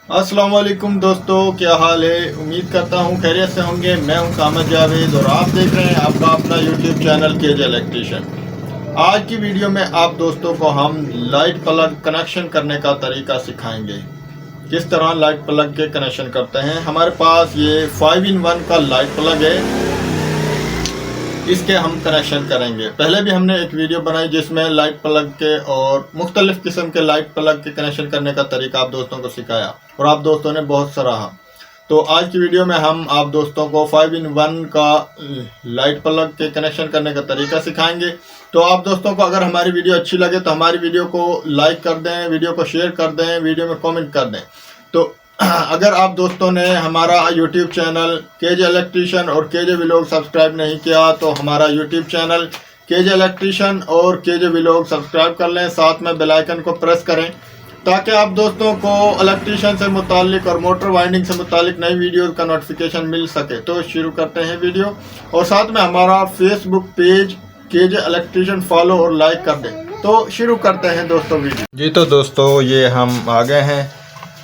अस्सलाम वालेकुम दोस्तों, क्या हाल है। उम्मीद करता हूँ खैरियत से होंगे। मैं हूँ कामत जावेद और आप देख रहे हैं आपका अपना यूट्यूब चैनल केजे इलेक्ट्रीशियन। आज की वीडियो में आप दोस्तों को हम लाइट प्लग कनेक्शन करने का तरीका सिखाएंगे। किस तरह लाइट प्लग के कनेक्शन करते हैं। हमारे पास ये 5-in-1 का लाइट प्लग है, इसके हम कनेक्शन करेंगे। पहले भी हमने एक वीडियो बनाई जिसमें लाइट प्लग के और मुख्तलिफ किस्म के लाइट प्लग के कनेक्शन करने का तरीका आप दोस्तों को सिखाया और आप दोस्तों ने बहुत सराहा। तो आज की वीडियो में हम आप दोस्तों को 5-in-1 का लाइट प्लग के कनेक्शन करने का तरीका सिखाएंगे। तो आप दोस्तों को अगर हमारी वीडियो अच्छी लगे तो हमारी वीडियो को लाइक कर दें, वीडियो को शेयर कर दें, वीडियो में कॉमेंट कर दें। तो अगर आप दोस्तों ने हमारा यूट्यूब चैनल केजे इलेक्ट्रीशियन और केजे व्लॉग सब्सक्राइब नहीं किया तो हमारा यूट्यूब चैनल केजे इलेक्ट्रीशियन और केजे व्लॉग सब्सक्राइब कर लें, साथ में बेल आइकन को प्रेस करें ताकि आप दोस्तों को इलेक्ट्रीशियन से मुतालिक और मोटर वाइंडिंग से मुतालिक नई वीडियो का नोटिफिकेशन मिल सके। तो शुरू करते हैं वीडियो, और साथ में हमारा Facebook page KJ electrician follow और लाइक कर दें। तो शुरू करते हैं दोस्तों वीडियो। जी तो दोस्तों ये हम आ गए हैं।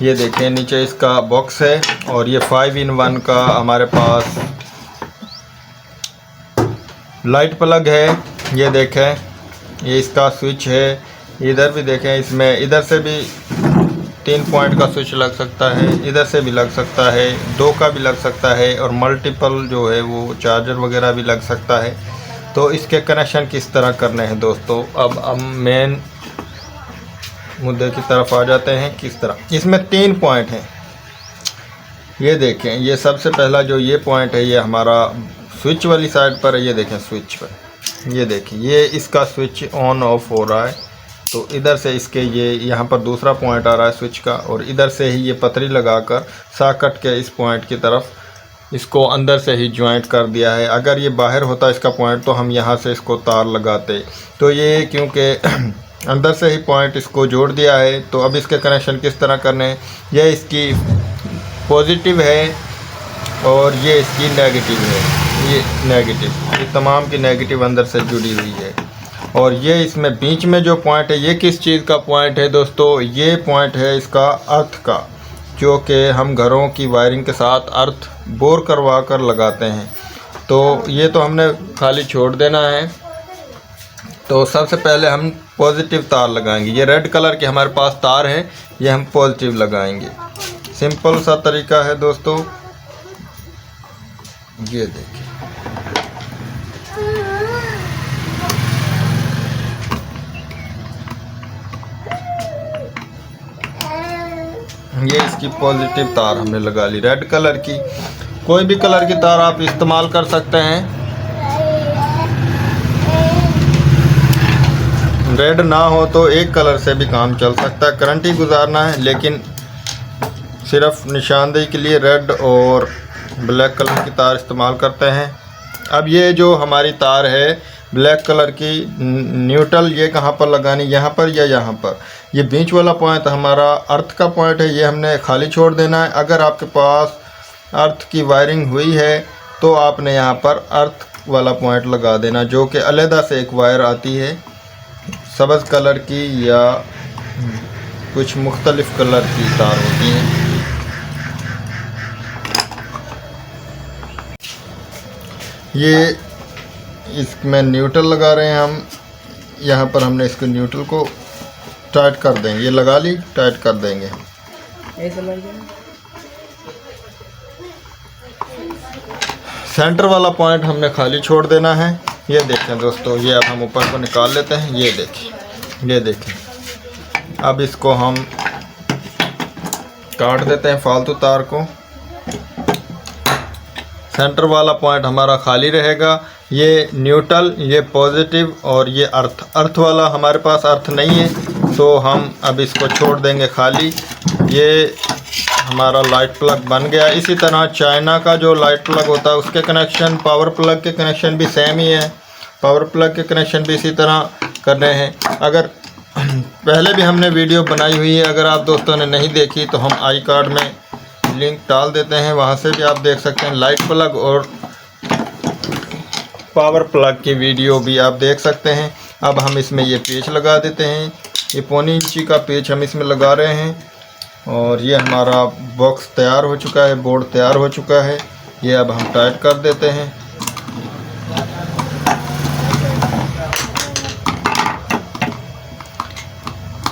ये देखें नीचे इसका बॉक्स है और ये 5-in-1 का हमारे पास लाइट प्लग है। ये देखें ये इसका स्विच है। इधर भी देखें, इसमें इधर से भी 3 पॉइंट का स्विच लग सकता है, इधर से भी लग सकता है, 2 का भी लग सकता है और मल्टीपल जो है वो चार्जर वगैरह भी लग सकता है। तो इसके कनेक्शन किस तरह करने हैं दोस्तों, अब हम मेन मुद्दे की तरफ आ जाते हैं। किस तरह इसमें 3 पॉइंट हैं। ये देखें, ये सबसे पहला जो ये पॉइंट है ये हमारा स्विच वाली साइड पर है। ये देखें स्विच पर, ये देखें ये इसका स्विच ऑन ऑफ हो रहा है। तो इधर से इसके ये यहाँ पर दूसरा पॉइंट आ रहा है स्विच का, और इधर से ही ये पतरी लगाकर साकट के इस पॉइंट की तरफ इसको अंदर से ही ज्वाइंट कर दिया है। अगर ये बाहर होता इसका पॉइंट तो हम यहाँ से इसको तार लगाते। तो ये क्योंकि अंदर से ही पॉइंट इसको जोड़ दिया है। तो अब इसके कनेक्शन किस तरह करने हैं। ये इसकी पॉजिटिव है और ये इसकी नेगेटिव है। ये नेगेटिव, ये तमाम की नेगेटिव अंदर से जुड़ी हुई है। और ये इसमें बीच में जो पॉइंट है ये किस चीज़ का पॉइंट है दोस्तों, ये पॉइंट है इसका अर्थ का, जो कि हम घरों की वायरिंग के साथ अर्थ बोर करवा कर लगाते हैं। तो ये तो हमने खाली छोड़ देना है। तो सबसे पहले हम पॉजिटिव तार लगाएंगे। ये रेड कलर के हमारे पास तार है, ये हम पॉजिटिव लगाएंगे। सिंपल सा तरीका है दोस्तों। ये देखिए, ये इसकी पॉजिटिव तार हमने लगा ली रेड कलर की। कोई भी कलर की तार आप इस्तेमाल कर सकते हैं। रेड ना हो तो एक कलर से भी काम चल सकता है। करंट ही गुजारना है, लेकिन सिर्फ निशानदेही के लिए रेड और ब्लैक कलर की तार इस्तेमाल करते हैं। अब ये जो हमारी तार है ब्लैक कलर की न्यूट्रल, ये कहाँ पर लगानी, यहाँ पर या यहाँ पर। ये बीच वाला पॉइंट हमारा अर्थ का पॉइंट है, ये हमने खाली छोड़ देना है। अगर आपके पास अर्थ की वायरिंग हुई है तो आपने यहाँ पर अर्थ वाला पॉइंट लगा देना, जो कि अलहदा से एक वायर आती है सब्ज़ कलर की या कुछ मुख्तलिफ कलर की तार होती है। ये इसमें न्यूट्रल लगा रहे हैं हम। यहाँ पर हमने इसको न्यूट्रल को टाइट कर देंगे। ये लगा ली, टाइट कर देंगे हम। सेंटर वाला पॉइंट हमने खाली छोड़ देना है। ये देखें दोस्तों, ये अब हम ऊपर को निकाल लेते हैं। ये देखें, ये देखें। अब इसको हम काट देते हैं फालतू तार को। सेंटर वाला पॉइंट हमारा खाली रहेगा। ये न्यूट्रल, ये पॉजिटिव और ये अर्थ वाला हमारे पास अर्थ नहीं है, तो हम अब इसको छोड़ देंगे खाली। ये हमारा लाइट प्लग बन गया। इसी तरह चाइना का जो लाइट प्लग होता है उसके कनेक्शन, पावर प्लग के कनेक्शन भी सेम ही है। पावर प्लग के कनेक्शन भी इसी तरह करने हैं। अगर पहले भी हमने वीडियो बनाई हुई है, अगर आप दोस्तों ने नहीं देखी तो हम आई कार्ड में लिंक डाल देते हैं, वहाँ से भी आप देख सकते हैं। लाइट प्लग और पावर प्लग की वीडियो भी आप देख सकते हैं। अब हम इसमें ये पेच लगा देते हैं। ये 1.25 इंची का पेच हम इसमें लगा रहे हैं। और ये हमारा बॉक्स तैयार हो चुका है, बोर्ड तैयार हो चुका है। ये अब हम टाइट कर देते हैं।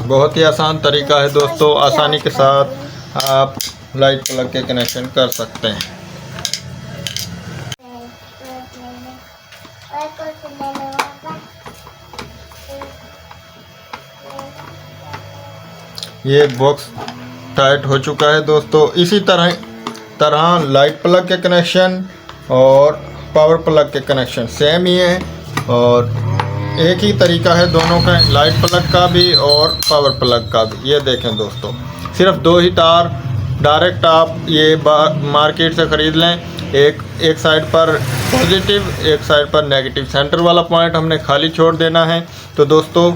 बहुत ही आसान तरीका है दोस्तों, आसानी के साथ आप लाइट प्लग के कनेक्शन कर सकते हैं। ये बॉक्स टाइट हो चुका है दोस्तों। इसी तरह लाइट प्लग के कनेक्शन और पावर प्लग के कनेक्शन सेम ही है और एक ही तरीका है दोनों का, लाइट प्लग का भी और पावर प्लग का भी। ये देखें दोस्तों, सिर्फ 2 ही तार डायरेक्ट आप ये मार्केट से ख़रीद लें। एक साइड पर पॉजिटिव, एक साइड पर नेगेटिव। सेंटर वाला पॉइंट हमने खाली छोड़ देना है। तो दोस्तों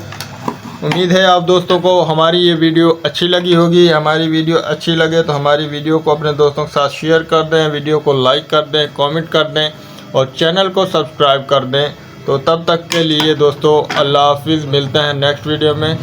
उम्मीद है आप दोस्तों को हमारी ये वीडियो अच्छी लगी होगी। हमारी वीडियो अच्छी लगे तो हमारी वीडियो को अपने दोस्तों के साथ शेयर कर दें, वीडियो को लाइक कर दें, कमेंट कर दें और चैनल को सब्सक्राइब कर दें। तो तब तक के लिए दोस्तों अल्लाह हाफिज़, मिलते हैं नेक्स्ट वीडियो में।